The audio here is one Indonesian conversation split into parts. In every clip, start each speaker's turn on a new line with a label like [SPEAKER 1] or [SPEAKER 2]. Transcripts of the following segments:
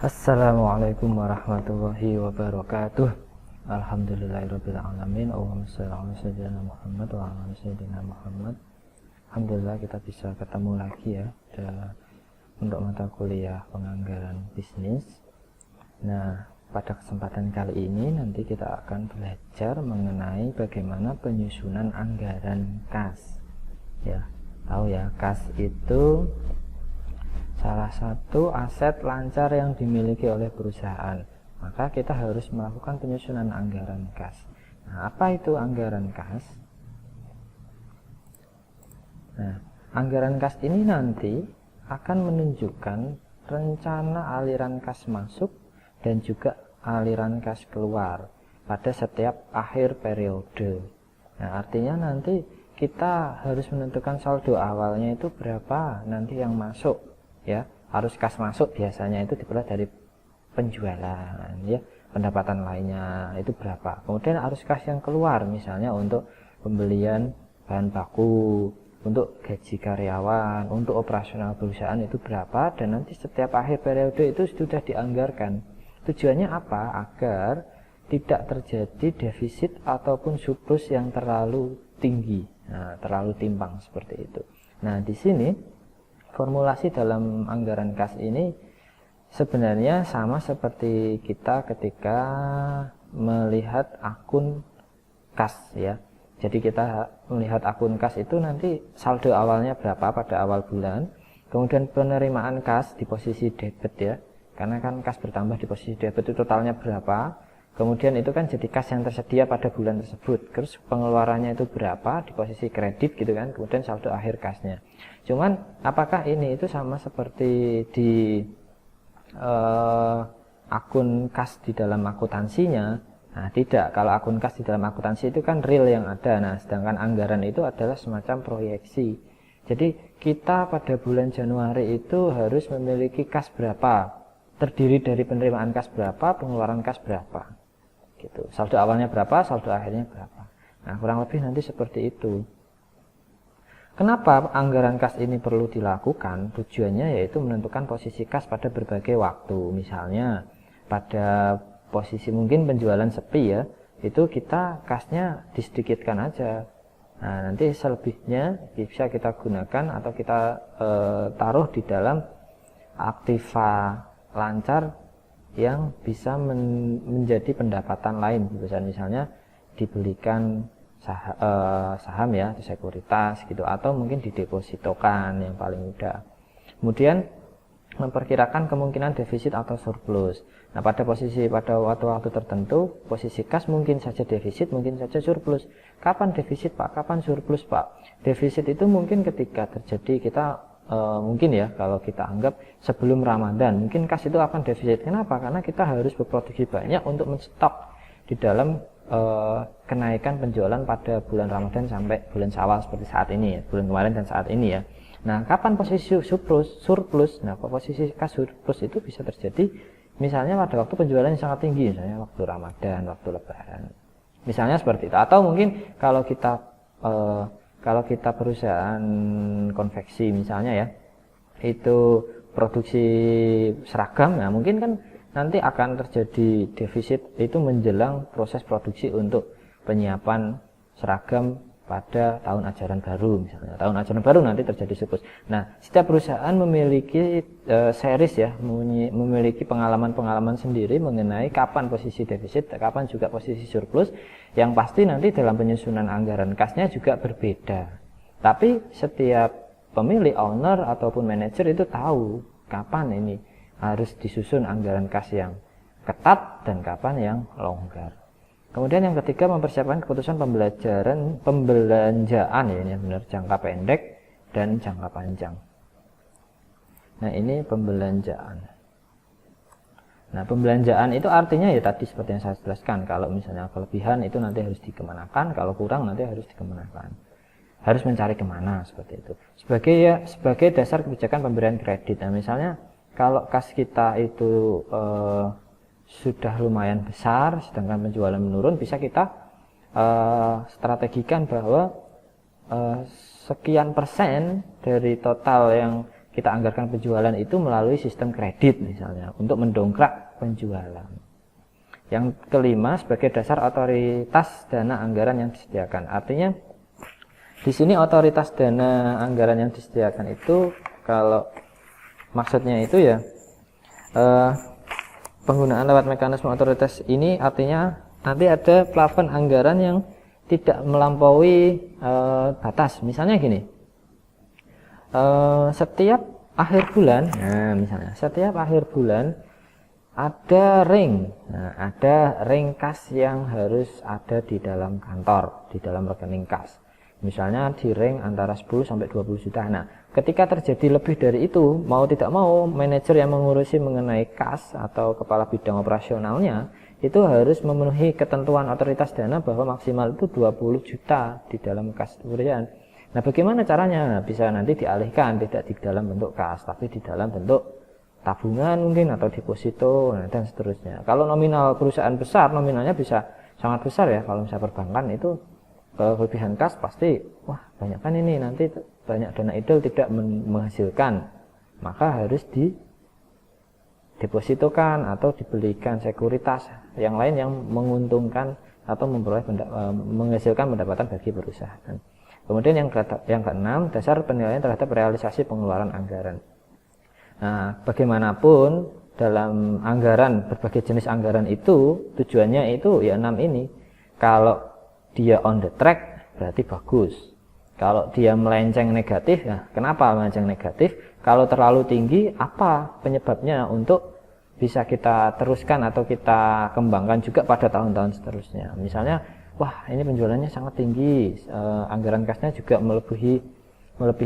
[SPEAKER 1] Assalamualaikum warahmatullahi wabarakatuh. Alhamdulillahirabbil alamin. Allahumma shalli ala sayyidina Muhammad wa ala sayyidina Muhammad. Alhamdulillah kita bisa ketemu lagi ya untuk mata kuliah penganggaran bisnis. Nah, pada kesempatan kali ini nanti kita akan belajar mengenai bagaimana penyusunan anggaran kas. Ya, tahu ya, kas itu salah satu aset lancar yang dimiliki oleh perusahaan. Maka kita harus melakukan penyusunan anggaran kas. Nah, apa itu anggaran kas? Nah, anggaran kas ini nanti akan menunjukkan rencana aliran kas masuk dan juga aliran kas keluar pada setiap akhir periode. Nah, artinya nanti kita harus menentukan saldo awalnya itu berapa nanti yang masuk. Ya, harus kas masuk biasanya itu diperoleh dari penjualan, ya, pendapatan lainnya itu berapa. Kemudian arus kas yang keluar misalnya untuk pembelian bahan baku, untuk gaji karyawan, untuk operasional perusahaan itu berapa, dan nanti setiap akhir periode itu sudah dianggarkan. Tujuannya apa? Agar tidak terjadi defisit ataupun surplus yang terlalu tinggi, terlalu timpang seperti itu. Nah, di sini formulasi dalam anggaran kas ini sebenarnya sama seperti kita ketika melihat akun kas ya. Jadi kita melihat akun kas itu nanti saldo awalnya berapa pada awal bulan, kemudian penerimaan kas di posisi debit ya. Karena kan kas bertambah di posisi debit itu totalnya berapa. Kemudian itu kan jadi kas yang tersedia pada bulan tersebut. Terus pengeluarannya itu berapa di posisi kredit gitu kan. Kemudian saldo akhir kasnya. Cuman apakah ini itu sama seperti di akun kas di dalam akuntansinya? Nah, tidak. Kalau akun kas di dalam akuntansi itu kan real yang ada. Nah, sedangkan anggaran itu adalah semacam proyeksi. Jadi kita pada bulan Januari itu harus memiliki kas berapa, terdiri dari penerimaan kas berapa, pengeluaran kas berapa. Gitu. Saldo awalnya berapa, saldo akhirnya berapa. Nah, kurang lebih nanti seperti itu. Kenapa anggaran kas ini perlu dilakukan? Tujuannya yaitu menentukan posisi kas pada berbagai waktu. Misalnya pada posisi mungkin penjualan sepi ya, itu kita kasnya disedikitkan aja. Nah, nanti selebihnya bisa kita gunakan atau kita taruh di dalam aktiva lancar yang bisa menjadi pendapatan lain. Misalnya dibelikan saham ya, sekuritas gitu, atau mungkin didepositokan yang paling mudah. Kemudian memperkirakan kemungkinan defisit atau surplus. Nah, pada waktu tertentu posisi kas mungkin saja defisit, mungkin saja surplus. Kapan defisit Pak? Kapan surplus Pak? Defisit itu mungkin ketika terjadi kita mungkin ya, kalau kita anggap sebelum Ramadan, mungkin kas itu akan defisit. Kenapa? Karena kita harus berproduksi banyak untuk menstok di dalam kenaikan penjualan pada bulan Ramadan sampai bulan Syawal seperti saat ini ya, bulan kemarin dan saat ini ya. Nah, kapan posisi surplus? Nah, posisi kas surplus itu bisa terjadi misalnya pada waktu penjualan yang sangat tinggi, misalnya waktu Ramadan, waktu Lebaran. Misalnya seperti itu. Atau mungkin kalau kita perusahaan konveksi misalnya ya, itu produksi seragam, nah mungkin kan nanti akan terjadi defisit itu menjelang proses produksi untuk penyiapan seragam pada tahun ajaran baru misalnya. Tahun ajaran baru nanti terjadi surplus. Nah, setiap perusahaan memiliki series ya, memiliki pengalaman-pengalaman sendiri mengenai kapan posisi defisit, kapan juga posisi surplus. Yang pasti nanti dalam penyusunan anggaran kasnya juga berbeda. Tapi setiap pemilik, owner ataupun manajer itu tahu kapan ini harus disusun anggaran kas yang ketat dan kapan yang longgar. Kemudian yang ketiga, mempersiapkan keputusan pembelanjaan ya, ini benar, jangka pendek dan jangka panjang. Nah, ini pembelanjaan. Nah, pembelanjaan itu artinya ya tadi seperti yang saya jelaskan, kalau misalnya kelebihan itu nanti harus dikemanakan, kalau kurang nanti harus dikemanakan. Harus mencari kemana seperti itu. Sebagai dasar kebijakan pemberian kredit. Nah, misalnya kalau kas kita itu sudah lumayan besar, sedangkan penjualan menurun, bisa kita strategikan bahwa sekian persen dari total yang kita anggarkan penjualan itu melalui sistem kredit misalnya untuk mendongkrak penjualan. Yang kelima, sebagai dasar otoritas dana anggaran yang disediakan. Artinya di sini otoritas dana anggaran yang disediakan itu, kalau maksudnya itu ya penggunaan lewat mekanisme otoritas ini artinya nanti ada plafon anggaran yang tidak melampaui batas. Misalnya gini, setiap akhir bulan, nah misalnya setiap akhir bulan ada ring, ada ring kas yang harus ada di dalam kantor, di dalam rekening kas. Misalnya di ring antara 10 sampai 20 juta. Nah, ketika terjadi lebih dari itu, mau tidak mau manajer yang mengurusi mengenai kas atau kepala bidang operasionalnya itu harus memenuhi ketentuan otoritas dana bahwa maksimal itu 20 juta di dalam kas perusahaan. Nah, bagaimana caranya? Bisa nanti dialihkan, tidak di dalam bentuk kas, tapi di dalam bentuk tabungan mungkin atau deposito, dan seterusnya. Kalau nominal perusahaan besar, nominalnya bisa sangat besar ya. Kalau misalnya perbankan itu kelebihan kas pasti, wah banyak kan ini, nanti banyak dana idle tidak menghasilkan, maka harus didepositokan atau dibelikan sekuritas yang lain yang menguntungkan atau menghasilkan pendapatan bagi perusahaan. Kemudian yang keenam, dasar penilaian terhadap realisasi pengeluaran anggaran. Nah, bagaimanapun dalam anggaran, berbagai jenis anggaran itu tujuannya itu ya 6 ini. Kalau dia on the track berarti bagus. Kalau dia melenceng negatif, ya kenapa melenceng negatif? Kalau terlalu tinggi, apa penyebabnya untuk bisa kita teruskan atau kita kembangkan juga pada tahun-tahun seterusnya. Misalnya, wah ini penjualannya sangat tinggi, anggaran kasnya juga melebihi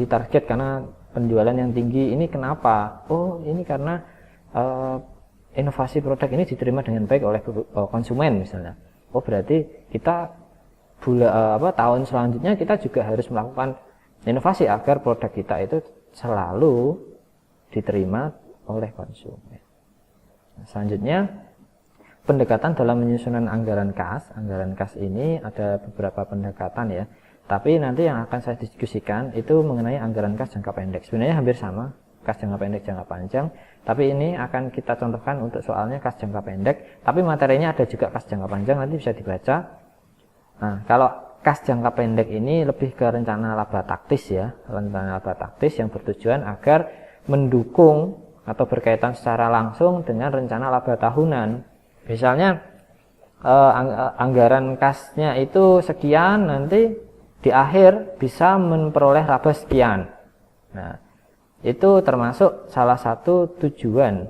[SPEAKER 1] target karena penjualan yang tinggi. Ini kenapa? Oh, ini karena inovasi produk ini diterima dengan baik oleh konsumen misalnya. Oh, berarti kita tahun selanjutnya kita juga harus melakukan inovasi agar produk kita itu selalu diterima oleh konsumen. Selanjutnya, pendekatan dalam menyusunan anggaran kas. Anggaran kas ini ada beberapa pendekatan ya. Tapi nanti yang akan saya diskusikan itu mengenai anggaran kas jangka pendek. Sebenarnya hampir sama, kas jangka pendek, jangka panjang. Tapi ini akan kita contohkan untuk soalnya kas jangka pendek. Tapi materinya ada juga kas jangka panjang, nanti bisa dibaca. Nah, kalau kas jangka pendek ini lebih ke rencana laba taktis ya. Rencana laba taktis yang bertujuan agar mendukung atau berkaitan secara langsung dengan rencana laba tahunan. Misalnya anggaran kasnya itu sekian, nanti di akhir bisa memperoleh laba sekian. Nah, itu termasuk salah satu tujuan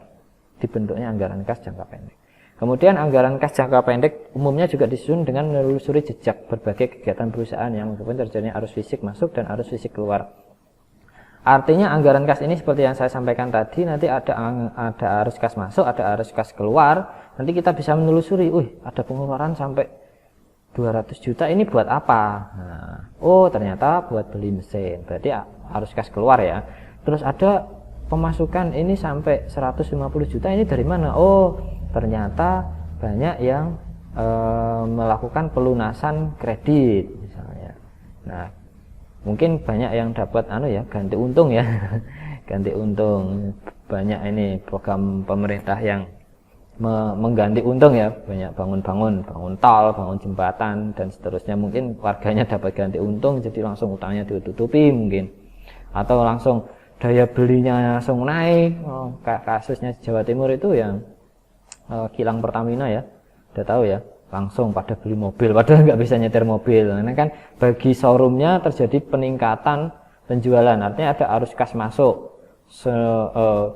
[SPEAKER 1] dibentuknya anggaran kas jangka pendek. Kemudian anggaran kas jangka pendek umumnya juga disusun dengan menelusuri jejak berbagai kegiatan perusahaan yang menyebabkan terjadinya arus fisik masuk dan arus fisik keluar. Artinya anggaran kas ini seperti yang saya sampaikan tadi, nanti ada arus kas masuk, ada arus kas keluar. Nanti kita bisa menelusuri, ada pengeluaran sampai 200 juta ini buat apa? Nah, oh ternyata buat beli mesin, berarti harus kas keluar ya. Terus ada pemasukan ini sampai 150 juta, ini dari mana? Oh ternyata banyak yang melakukan pelunasan kredit misalnya. Nah, mungkin banyak yang dapat ganti untung ya. Ganti untung. Banyak ini program pemerintah yang mengganti untung ya, banyak bangun tol, bangun jembatan dan seterusnya. Mungkin warganya dapat ganti untung, jadi langsung utangnya ditutupi mungkin, atau langsung daya belinya langsung naik. Kasusnya Jawa Timur itu yang kilang Pertamina ya, udah tahu ya, langsung pada beli mobil padahal nggak bisa nyetir mobil. Karena kan bagi showroomnya terjadi peningkatan penjualan, artinya ada arus kas masuk,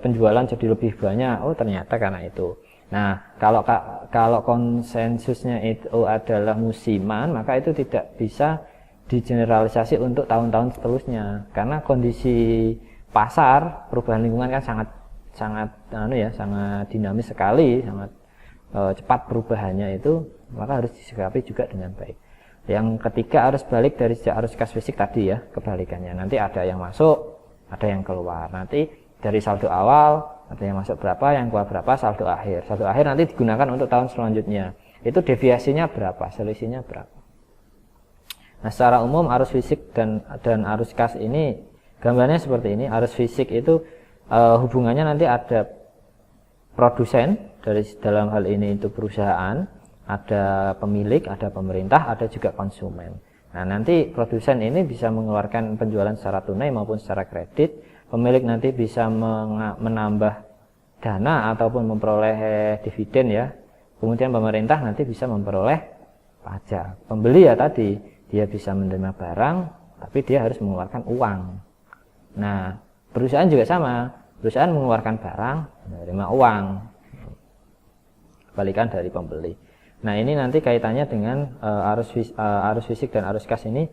[SPEAKER 1] penjualan jadi lebih banyak. Oh ternyata karena itu. Nah, kalau konsensusnya itu adalah musiman, maka itu tidak bisa digeneralisasi untuk tahun-tahun seterusnya. Karena kondisi pasar, perubahan lingkungan kan sangat dinamis sekali, sangat cepat perubahannya itu, maka harus disikapi juga dengan baik. Yang ketiga, arus balik dari sejak arus kas fisik tadi ya, kebalikannya. Nanti ada yang masuk, ada yang keluar. Nanti dari saldo awal ada yang masuk berapa, yang keluar berapa, saldo akhir. Saldo akhir nanti digunakan untuk tahun selanjutnya. Itu deviasinya berapa, selisihnya berapa. Nah, secara umum arus fisik dan arus kas ini Gambarnya seperti ini. Arus fisik itu hubungannya nanti ada produsen, dari dalam hal ini itu perusahaan, ada pemilik, ada pemerintah, ada juga konsumen. Nah, nanti produsen ini bisa mengeluarkan penjualan secara tunai maupun secara kredit. Pemilik nanti bisa menambah dana ataupun memperoleh dividen ya. Kemudian pemerintah nanti bisa memperoleh pajak. Pembeli ya tadi, dia bisa menerima barang, tapi dia harus mengeluarkan uang. Nah, perusahaan juga sama. Perusahaan mengeluarkan barang, menerima uang. Balikan dari pembeli. Nah, ini nanti kaitannya dengan arus fisik dan arus kas ini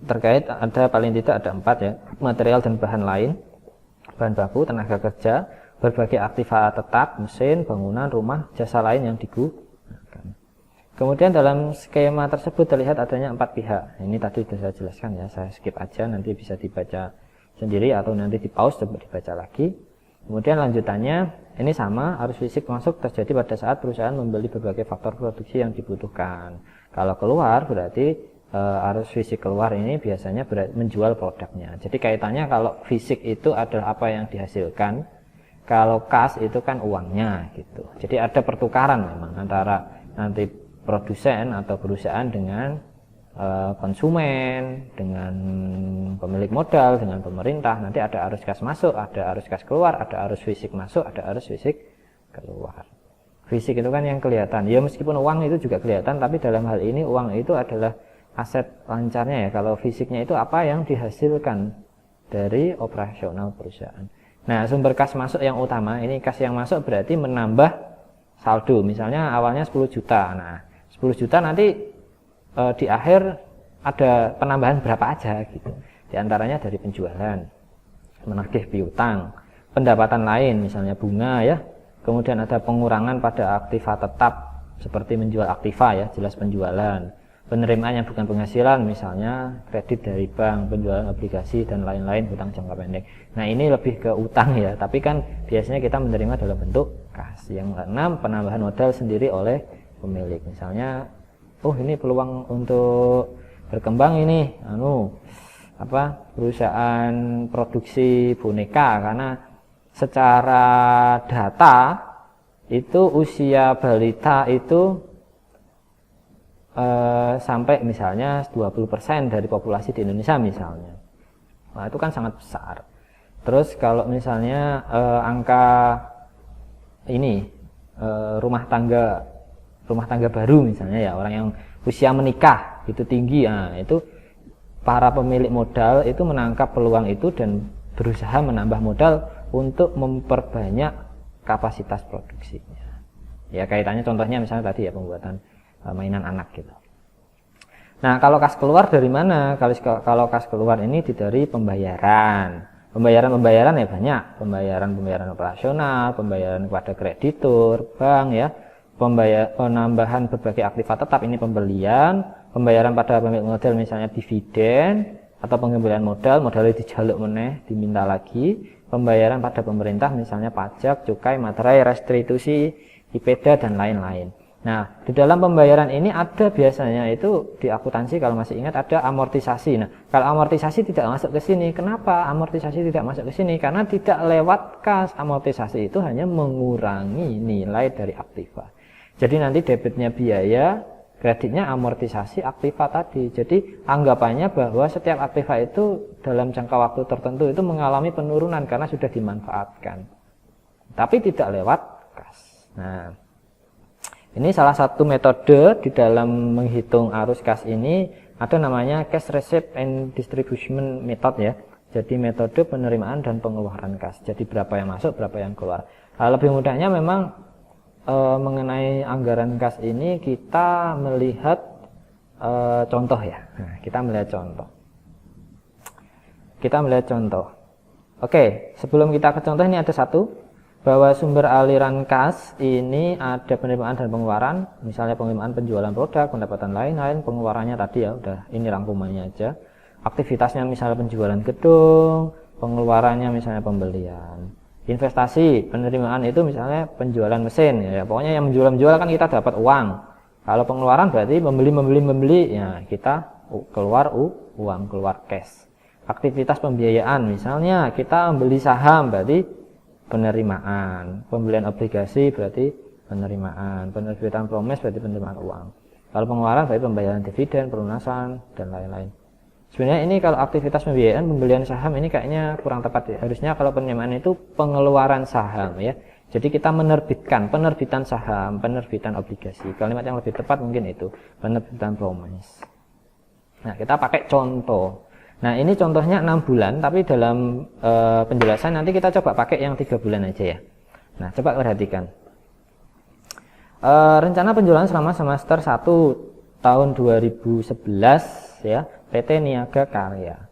[SPEAKER 1] terkait, ada paling tidak ada 4 ya. Material dan bahan lain, bahan baku, tenaga kerja, berbagai aktiva tetap, mesin, bangunan, rumah, jasa lain yang digunakan. Kemudian dalam skema tersebut terlihat adanya 4 pihak. Ini tadi sudah saya jelaskan ya, saya skip aja, nanti bisa dibaca sendiri atau nanti di pause coba dibaca lagi. Kemudian lanjutannya ini sama, arus fisik masuk terjadi pada saat perusahaan membeli berbagai faktor produksi yang dibutuhkan. Kalau keluar berarti arus fisik keluar ini biasanya menjual produknya. Jadi kaitannya kalau fisik itu adalah apa yang dihasilkan, kalau kas itu kan uangnya gitu. Jadi ada pertukaran memang antara nanti produsen atau perusahaan dengan konsumen, dengan pemilik modal, dengan pemerintah. Nanti ada arus kas masuk, ada arus kas keluar, ada arus fisik masuk, ada arus fisik keluar. Fisik itu kan yang kelihatan. Ya meskipun uang itu juga kelihatan, tapi dalam hal ini uang itu adalah aset lancarnya ya. Kalau fisiknya itu apa yang dihasilkan dari operasional perusahaan. Nah, sumber kas masuk yang utama, ini kas yang masuk berarti menambah saldo. Misalnya awalnya 10 juta. Nah, 10 juta nanti di akhir ada penambahan berapa aja gitu. Di antaranya dari penjualan, menagih piutang, pendapatan lain misalnya bunga ya. Kemudian ada pengurangan pada aktiva tetap seperti menjual aktiva ya, jelas penjualan. Penerimaan yang bukan penghasilan misalnya kredit dari bank, penjualan obligasi dan lain-lain, hutang jangka pendek. Nah, ini lebih ke utang ya, tapi kan biasanya kita menerima dalam bentuk kas. Yang keenam, penambahan modal sendiri oleh pemilik. Misalnya oh ini peluang untuk berkembang ini perusahaan produksi boneka, karena secara data itu usia balita itu sampai misalnya 20% dari populasi di Indonesia misalnya. Nah, itu kan sangat besar. Terus kalau misalnya angka ini rumah tangga baru misalnya ya, orang yang usia menikah itu tinggi, nah itu para pemilik modal itu menangkap peluang itu dan berusaha menambah modal untuk memperbanyak kapasitas produksinya. Ya kaitannya contohnya misalnya tadi ya pembuatan mainan anak gitu. Nah, kalau kas keluar dari mana? Kalau kas keluar ini dari pembayaran. Pembayaran ya banyak, pembayaran operasional, pembayaran kepada kreditur, bank ya. Penambahan berbagai aktiva tetap ini pembelian, pembayaran pada pemilik modal misalnya dividen atau pengembalian modalnya dijaluk meneh, diminta lagi, pembayaran pada pemerintah misalnya pajak, cukai, materai, restitusi, IPEDA dan lain-lain. Nah, di dalam pembayaran ini ada biasanya itu di akuntansi kalau masih ingat ada amortisasi. Nah, kalau amortisasi tidak masuk ke sini. Kenapa amortisasi tidak masuk ke sini? Karena tidak lewat kas. Amortisasi itu hanya mengurangi nilai dari aktiva. Jadi nanti debitnya biaya, kreditnya amortisasi aktiva tadi. Jadi anggapannya bahwa setiap aktiva itu dalam jangka waktu tertentu itu mengalami penurunan karena sudah dimanfaatkan. Tapi tidak lewat kas. Nah, ini salah satu metode di dalam menghitung arus kas ini, ada namanya cash receipt and distribution method ya. Jadi metode penerimaan dan pengeluaran kas. Jadi berapa yang masuk, berapa yang keluar. Lebih mudahnya memang mengenai anggaran kas ini kita melihat contoh ya. Nah, kita melihat contoh. Oke, sebelum kita ke contoh ini ada satu, bahwa sumber aliran kas ini ada penerimaan dan pengeluaran, misalnya penerimaan penjualan produk, pendapatan lain-lain, pengeluarannya tadi ya udah ini rangkumannya aja. Aktivitasnya misalnya penjualan gedung, pengeluarannya misalnya pembelian. Investasi, penerimaan itu misalnya penjualan mesin ya. Pokoknya yang menjual kan kita dapat uang. Kalau pengeluaran berarti membeli ya kita keluar uang, keluar cash. aktivitas pembiayaan. Misalnya kita membeli saham berarti penerimaan, pembelian obligasi berarti penerimaan, penerbitan promes berarti penerimaan uang. Kalau pengeluaran berarti pembayaran dividen, pelunasan, dan lain-lain. Sebenarnya ini kalau aktivitas pembiayaan, pembelian saham ini kayaknya kurang tepat ya. Harusnya kalau penerimaan itu pengeluaran saham ya. Jadi kita menerbitkan, penerbitan saham, penerbitan obligasi. Kalimat yang lebih tepat mungkin itu, penerbitan promes. Nah, kita pakai contoh. Nah, ini contohnya 6 bulan, tapi dalam penjelasan nanti kita coba pakai yang 3 bulan aja ya. Nah, coba perhatikan. Rencana penjualan selama semester 1 tahun 2011 ya, PT Niaga Karya.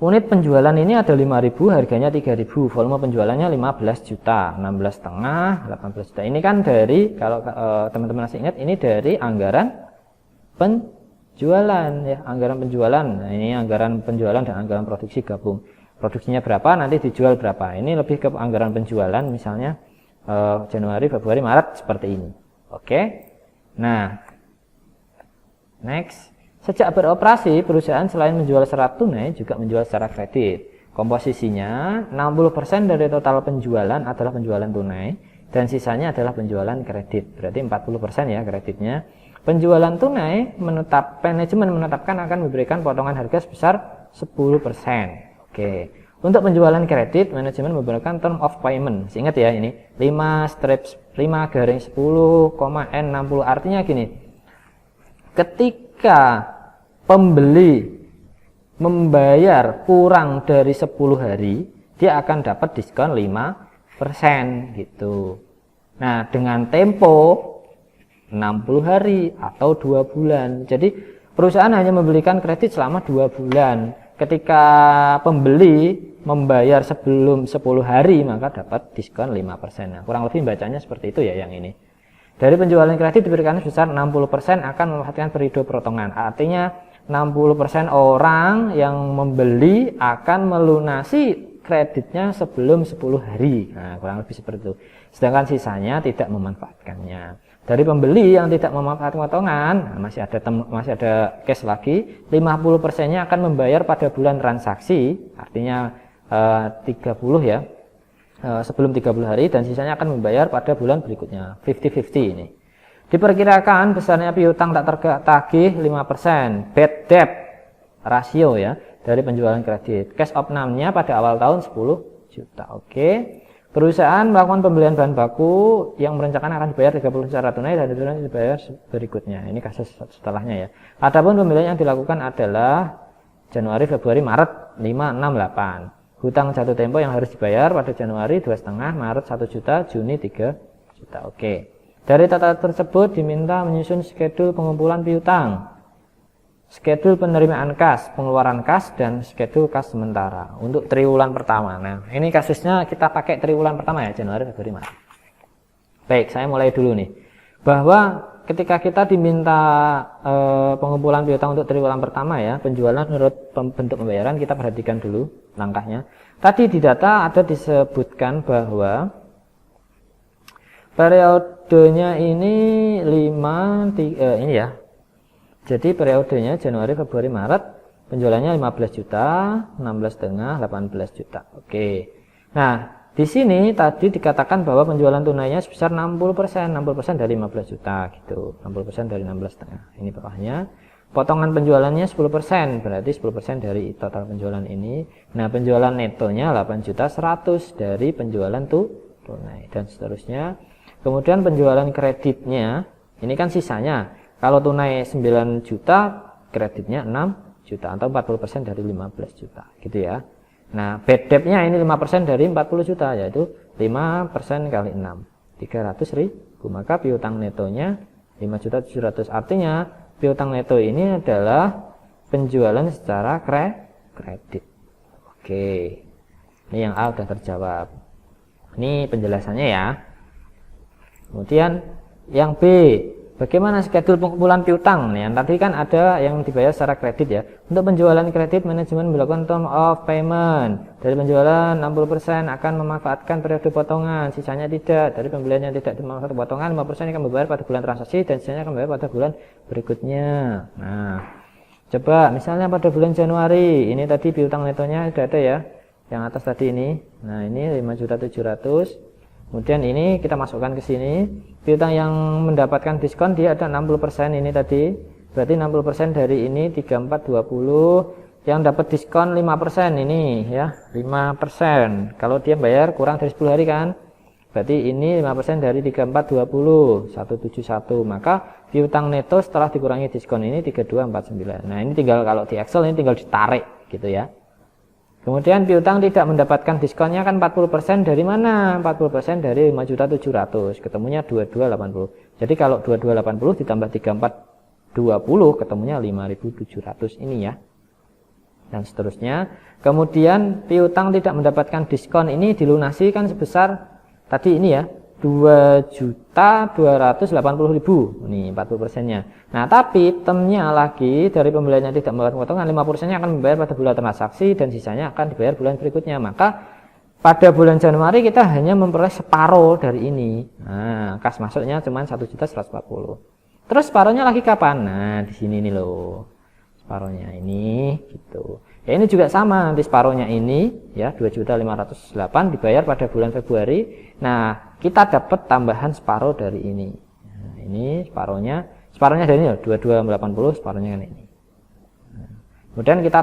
[SPEAKER 1] Unit penjualan ini ada 5.000, harganya 3.000, volume penjualannya 15 juta, 16,5, 18 juta. Ini kan dari, kalau teman-teman masih ingat, ini dari anggaran penjualan ya, anggaran penjualan. Nah, ini anggaran penjualan dan anggaran produksi gabung. Produksinya berapa, nanti dijual berapa. Ini lebih ke anggaran penjualan, misalnya Januari, Februari, Maret seperti ini. Oke. Nah, next. Sejak beroperasi, perusahaan selain menjual secara tunai juga menjual secara kredit. Komposisinya 60% dari total penjualan adalah penjualan tunai dan sisanya adalah penjualan kredit. Berarti 40% ya kreditnya. Penjualan tunai manajemen menetapkan akan memberikan potongan harga sebesar 10%. Oke. Untuk penjualan kredit, manajemen memberikan term of payment. Ingat ya ini 5/10,N60. Artinya gini. Ketika pembeli membayar kurang dari 10 hari, dia akan dapat diskon 5% gitu. Nah, dengan tempo 60 hari atau 2 bulan. Jadi, perusahaan hanya memberikan kredit selama 2 bulan. Ketika pembeli membayar sebelum 10 hari, maka dapat diskon 5%. Nah, kurang lebih bacanya seperti itu ya yang ini. Dari penjualan kredit diberikan sebesar 60% akan memanfaatkan periode potongan. Artinya 60% orang yang membeli akan melunasi kreditnya sebelum 10 hari. Nah, kurang lebih seperti itu. Sedangkan sisanya tidak memanfaatkannya. Dari pembeli yang tidak memanfaatkan potongan, nah masih ada case lagi, 50%-nya akan membayar pada bulan transaksi, artinya 30 ya. Sebelum 30 hari dan sisanya akan membayar pada bulan berikutnya, 50-50 ini. Diperkirakan besarnya piutang tak tertagih 5%, bad debt rasio ya dari penjualan kredit. Cash outflow-nya pada awal tahun 10 juta. Oke. Perusahaan melakukan pembelian bahan baku yang merencanakan akan dibayar 30 secara tunai dan dibayar berikutnya. Ini kasus setelahnya ya. Adapun pembelian yang dilakukan adalah Januari, Februari, Maret 5, 6, 8. Hutang jatuh tempo yang harus dibayar pada Januari 2,5, Maret 1 juta, Juni 3 juta. Oke. Dari data tersebut diminta menyusun schedule pengumpulan piutang, schedule penerimaan kas, pengeluaran kas, dan schedule kas sementara untuk triwulan pertama. Nah, ini kasusnya kita pakai triwulan pertama ya, Januari, Februari, Maret. Baik, saya mulai dulu nih. Bahwa ketika kita diminta pengumpulan piutang untuk triwulan pertama ya, penjualan menurut bentuk pembayaran, kita perhatikan dulu langkahnya. Tadi di data ada disebutkan bahwa periodenya ini 5 ini ya. Jadi periodenya Januari, Februari, Maret, penjualannya 15 juta, 16,5, 18 juta. Oke. Nah, di sini tadi dikatakan bahwa penjualan tunainya sebesar 60%, 60% dari 15 juta gitu. 60% dari 16,5. Ini bawahnya. Potongan penjualannya 10%, berarti 10% dari total penjualan ini. Nah, penjualan netonya 8 juta 100 dari penjualan tunai dan seterusnya. Kemudian penjualan kreditnya, ini kan sisanya. Kalau tunai 9 juta, kreditnya 6 juta atau 40% dari 15 juta, gitu ya. Nah, bad debt-nya ini 5% dari 40 juta, yaitu 5% kali 6, 300.000. Maka piutang netonya 5.700.000. Artinya, piutang neto ini adalah penjualan secara kredit. Oke. Ini yang A sudah terjawab. Ini penjelasannya ya. Kemudian yang B, bagaimana schedule pengumpulan piutang? Nih, tadi kan ada yang dibayar secara kredit ya. Untuk penjualan kredit, manajemen melakukan term of payment. Dari penjualan 60% akan memanfaatkan periode potongan, sisanya tidak. Dari pembelian yang tidak dimanfaatkan potongan, 5% akan membayar pada bulan transaksi dan sisanya akan membayar pada bulan berikutnya. Nah, Coba misalnya pada bulan Januari, ini tadi piutang netonya sudah ada ya, yang atas tadi ini. Nah ini 5.700.000. Kemudian ini kita masukkan ke sini. Piutang yang mendapatkan diskon dia ada 60% ini tadi. Berarti 60% dari ini 3420. Yang dapat diskon 5% ini ya, 5%. Kalau dia bayar kurang dari 10 hari kan. Berarti ini 5% dari 3420, 171. Maka piutang neto setelah dikurangi diskon ini 3249. Nah, ini tinggal kalau di Excel ini tinggal ditarik gitu ya. Kemudian piutang tidak mendapatkan diskonnya kan 40% dari mana? 40% dari 5.700.000. Ketemunya 2280. Jadi kalau 2280 ditambah 3420 ketemunya 5.700 ini ya. Dan seterusnya. Kemudian piutang tidak mendapatkan diskon ini dilunasi kan sebesar tadi ini ya, 2.280.000. Nih 40%-nya. Nah, tapi termnya lagi dari pembelian yang tidak membayar potongan 50%-nya akan membayar pada bulan transaksi dan sisanya akan dibayar bulan berikutnya. Maka pada bulan Januari kita hanya memperoleh separuh dari ini. Nah, kas masuknya cuma 1.140.000. Terus separuhnya lagi kapan? Nah, di sini nih loh. Separuhnya ini gitu. Ya ini juga sama, nanti separuhnya ini ya 2.508.000 dibayar pada bulan Februari. Nah, kita dapat tambahan separuh dari ini. Nah, ini separuhnya dari ini ya 2280, separuhnya kan ini. Nah, kemudian kita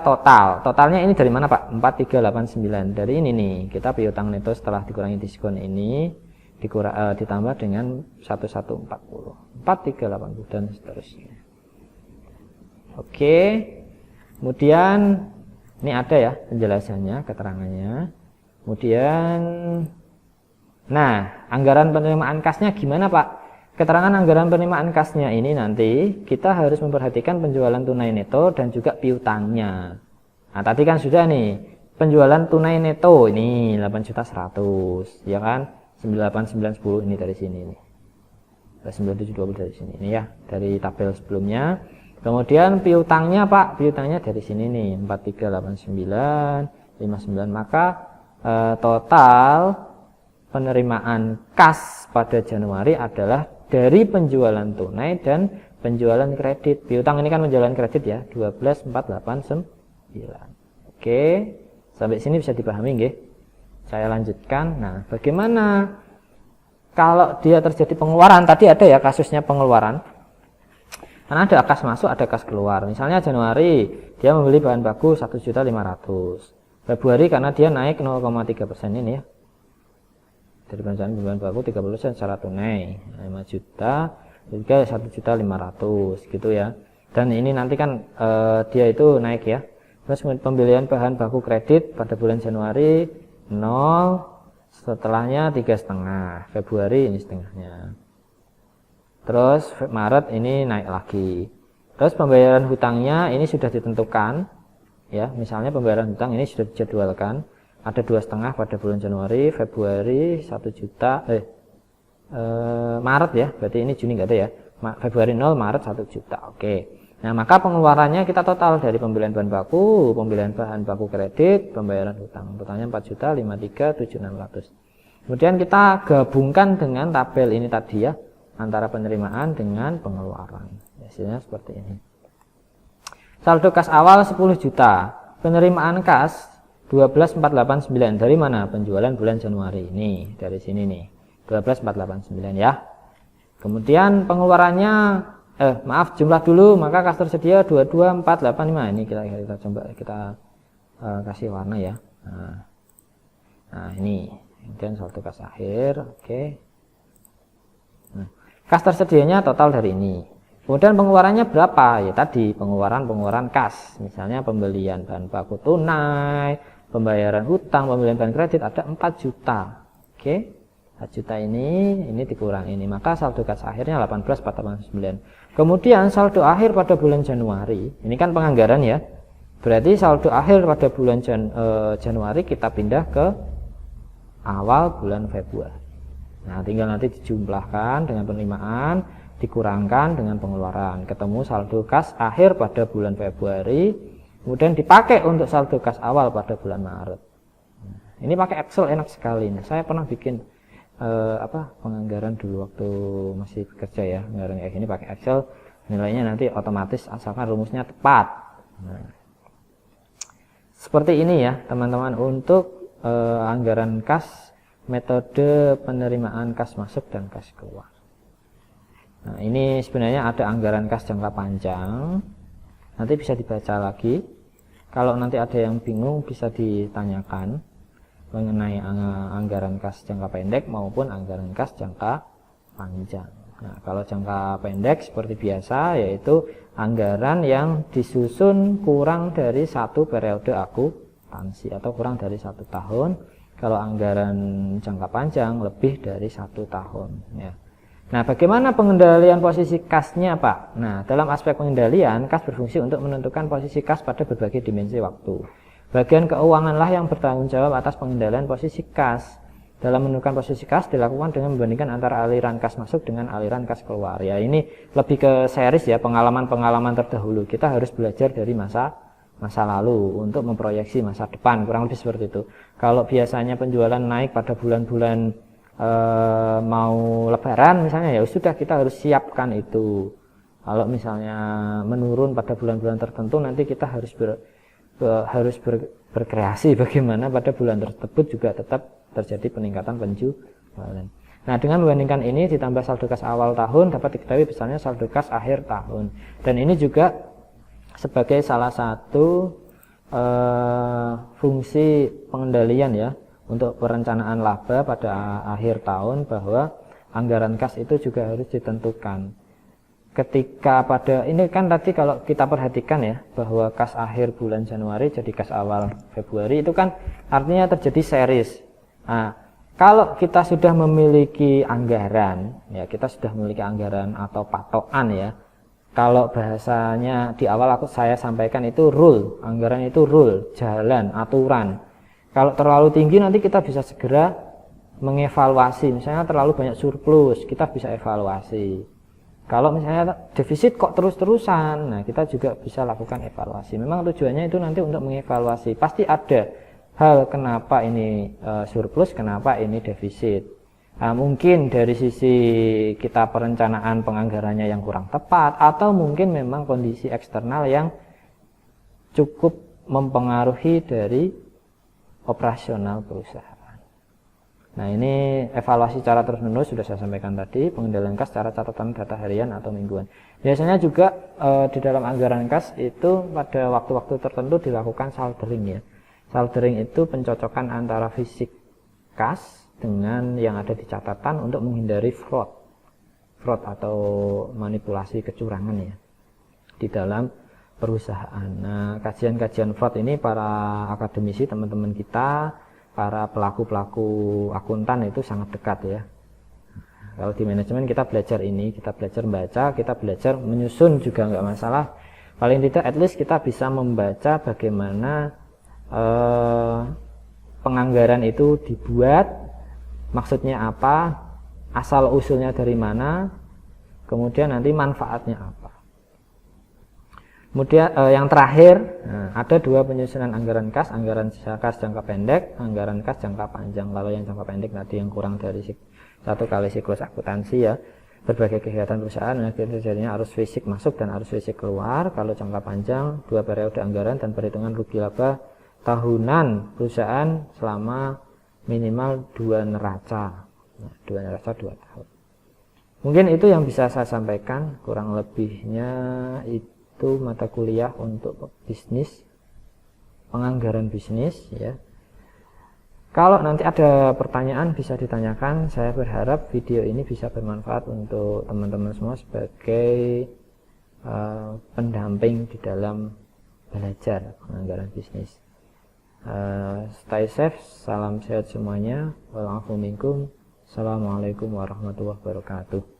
[SPEAKER 1] totalnya ini dari mana Pak? 4389. Dari ini nih, kita piutang neto setelah dikurangi diskon ini ditambah dengan 1140, 4380 dan seterusnya. Oke. Kemudian ini ada ya penjelasannya, keterangannya. Kemudian nah, anggaran penerimaan kasnya gimana Pak? Keterangan anggaran penerimaan kasnya ini nanti kita harus memperhatikan penjualan tunai neto dan juga piutangnya. Nah, tadi kan sudah nih, penjualan tunai neto ini 8.100.000, ya kan? 98.910 ini dari sini nih. 9720 dari sini ini ya, dari tabel sebelumnya. Kemudian piutangnya Pak, piutangnya dari sini nih 4389, 59. Maka total penerimaan kas pada Januari adalah dari penjualan tunai dan penjualan kredit. Piutang ini kan penjualan kredit ya, 12.489. Oke, sampai sini bisa dipahami nggih? Saya lanjutkan. Nah, bagaimana kalau dia terjadi pengeluaran? Tadi ada ya kasusnya pengeluaran. Karena ada kas masuk, ada kas keluar. Misalnya Januari dia membeli bahan baku 1.500.000. Februari karena dia naik 0,3% ini ya. Dari bahan baku 30% secara tunai 5 juta, juga 1.500.000 gitu ya. Dan ini nanti kan dia itu naik ya. Terus pembelian bahan baku kredit pada bulan Januari 0, setelahnya 3,5. Februari ini setengahnya. Terus Maret ini naik lagi. Terus pembayaran hutangnya ini sudah ditentukan ya. Misalnya pembayaran hutang ini sudah dijadwalkan. Ada 2,5 pada bulan Januari, Februari 1 juta, Maret ya. Berarti ini Juni enggak ada ya. Februari 0, Maret 1 juta. Oke. Nah, maka pengeluarannya kita total dari pembelian bahan baku, pembelian bahan baku kredit, pembayaran hutang. Totalnya 4.053.700. Kemudian kita gabungkan dengan tabel ini tadi ya, antara penerimaan dengan pengeluaran. Hasilnya seperti ini. Saldo kas awal 10 juta. Penerimaan kas 12.489. Dari mana? Penjualan bulan Januari. Ini dari sini nih. 12.489 ya. Kemudian pengeluarannya jumlah dulu, maka kas tersedia 22.485. Ini kita coba kasih warna ya. Nah, ini. Kemudian saldo kas akhir, oke. Nah, kas tersedianya total dari ini. Kemudian pengeluarannya berapa? Ya tadi pengeluaran kas. Misalnya pembelian bahan baku tunai, pembayaran hutang, pembelian bahan kredit ada 4 juta. Oke. 4 juta ini dikurang ini. Maka saldo kas akhirnya 18.489. Kemudian saldo akhir pada bulan Januari. Ini kan penganggaran ya. Berarti saldo akhir pada bulan Januari kita pindah ke awal bulan Februari. Nah, tinggal nanti dijumlahkan dengan penerimaan, dikurangkan dengan pengeluaran. Ketemu saldo kas akhir pada bulan Februari, kemudian dipakai untuk saldo kas awal pada bulan Maret. Nah, ini pakai Excel enak sekali. Nah, saya pernah bikin penganggaran dulu waktu masih bekerja ya, anggaran kayak gini pakai Excel. Nilainya nanti otomatis asalkan rumusnya tepat. Nah, seperti ini ya teman-teman untuk anggaran kas, metode penerimaan kas masuk dan kas keluar. Nah, ini sebenarnya ada anggaran kas jangka panjang, nanti bisa dibaca lagi. Kalau nanti ada yang bingung bisa ditanyakan mengenai anggaran kas jangka pendek maupun anggaran kas jangka panjang. Nah, kalau jangka pendek seperti biasa yaitu anggaran yang disusun kurang dari satu periode akuntansi atau kurang dari 1 tahun. Kalau anggaran jangka panjang lebih dari 1 tahun ya. Nah, bagaimana pengendalian posisi kasnya, Pak? Nah, dalam aspek pengendalian, kas berfungsi untuk menentukan posisi kas pada berbagai dimensi waktu. Bagian keuanganlah yang bertanggung jawab atas pengendalian posisi kas. Dalam menentukan posisi kas dilakukan dengan membandingkan antara aliran kas masuk dengan aliran kas keluar. Ya, ini lebih ke series ya, pengalaman-pengalaman terdahulu. Kita harus belajar dari masa lalu untuk memproyeksi masa depan, kurang lebih seperti itu. Kalau biasanya penjualan naik pada bulan-bulan mau lebaran misalnya, ya sudah kita harus siapkan itu. Kalau misalnya menurun pada bulan-bulan tertentu, nanti kita harus berkreasi bagaimana pada bulan tersebut juga tetap terjadi peningkatan penjualan. Nah, dengan membandingkan ini ditambah saldo kas awal tahun dapat diketahui besarnya saldo kas akhir tahun. Dan ini juga sebagai salah satu fungsi pengendalian ya untuk perencanaan laba pada akhir tahun, bahwa anggaran kas itu juga harus ditentukan. Ketika pada ini kan tadi kalau kita perhatikan ya, bahwa kas akhir bulan Januari jadi kas awal Februari, itu kan artinya terjadi series. Nah, kalau kita sudah memiliki anggaran ya, kita sudah memiliki anggaran atau patokan ya. Kalau bahasanya di awal saya sampaikan itu rule, anggaran itu rule, jalan, aturan. Kalau terlalu tinggi nanti kita bisa segera mengevaluasi. Misalnya terlalu banyak surplus, kita bisa evaluasi. Kalau misalnya defisit kok terus-terusan, nah kita juga bisa lakukan evaluasi. Memang tujuannya itu nanti untuk mengevaluasi. Pasti ada hal kenapa ini surplus, kenapa ini defisit. Nah, mungkin dari sisi kita perencanaan penganggarannya yang kurang tepat, atau mungkin memang kondisi eksternal yang cukup mempengaruhi dari operasional perusahaan. Nah, ini evaluasi secara terus-menerus sudah saya sampaikan tadi, pengendalian kas secara catatan data harian atau mingguan. Biasanya juga di dalam anggaran kas itu pada waktu-waktu tertentu dilakukan saldering ya. Saldering itu pencocokan antara fisik kas dengan yang ada di catatan untuk menghindari fraud atau manipulasi kecurangan ya di dalam perusahaan. Nah, kajian-kajian fraud ini para akademisi, teman-teman kita, para pelaku-pelaku akuntan itu sangat dekat ya. Kalau di manajemen kita belajar ini, kita belajar membaca, kita belajar menyusun juga nggak masalah. Paling tidak at least kita bisa membaca bagaimana penganggaran itu dibuat, maksudnya apa, asal usulnya dari mana, kemudian nanti manfaatnya apa. Kemudian yang terakhir, ada 2 penyusunan anggaran kas jangka pendek, anggaran kas jangka panjang. Kalau yang jangka pendek tadi yang kurang dari 1 kali siklus akuntansi ya, berbagai kegiatan perusahaan terjadinya arus fisik masuk dan arus fisik keluar. Kalau jangka panjang 2 periode anggaran dan perhitungan rugi laba tahunan perusahaan selama minimal 2 neraca. Nah, 2 neraca 2 tahun. Mungkin itu yang bisa saya sampaikan, kurang lebihnya itu mata kuliah untuk bisnis, penganggaran bisnis ya. Kalau nanti ada pertanyaan bisa ditanyakan. Saya berharap video ini bisa bermanfaat untuk teman-teman semua sebagai pendamping di dalam belajar penganggaran bisnis. Stay safe, salam sehat semuanya. Wa'alaikumsalam warahmatullahi wabarakatuh.